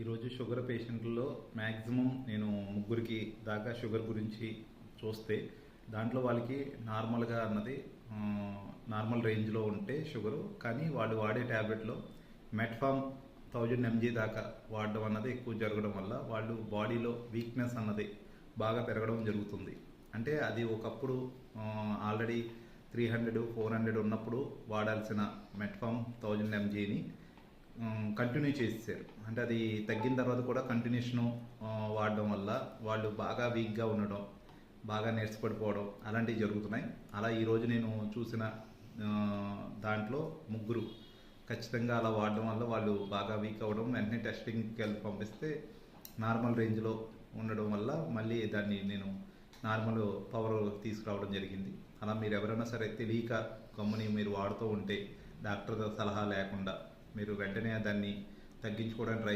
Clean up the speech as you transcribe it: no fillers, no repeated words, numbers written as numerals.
ఈరోజు sugar పేషెంట్లలో maximum నేను ముగ్గురికి దాకా షుగర్ గురించి చూస్తే దాంట్లో వాళ్ళకి నార్మల్గా అన్నది నార్మల్ రేంజ్లో ఉంటే షుగరు, కానీ వాళ్ళు వాడే ట్యాబ్లెట్లో మెట్ఫామ్ 1000 mg దాకా వాడడం అన్నది ఎక్కువ జరగడం వల్ల వాళ్ళు బాడీలో వీక్నెస్ అన్నది బాగా పెరగడం జరుగుతుంది. అంటే అది ఒకప్పుడు ఆల్రెడీ 300 400 ఉన్నప్పుడు వాడాల్సిన మెట్ఫామ్ 1000 mgని కంటిన్యూ చేసేసారు. అంటే అది తగ్గిన తర్వాత కూడా కంటిన్యూషన్ వాడడం వల్ల వాళ్ళు బాగా వీక్గా ఉండడం, బాగా నీరసపడిపోవడం అలాంటివి జరుగుతున్నాయి. అలా ఈరోజు నేను చూసిన దాంట్లో ముగ్గురు ఖచ్చితంగా అలా వాడడం వల్ల వాళ్ళు బాగా వీక్ అవ్వడం, వెంటనే టెస్టింగ్కి వెళ్ళి పంపిస్తే నార్మల్ రేంజ్లో ఉండడం వల్ల మళ్ళీ దాన్ని నేను నార్మల్ పవర్ తీసుకురావడం జరిగింది. అలా మీరు ఎవరైనా సరే తెలియక గమ్ముని మీరు వాడుతూ ఉంటే డాక్టర్ సలహా లేకుండా మీరు వెంటనే దాన్ని తగ్గించుకోవడానికి ట్రై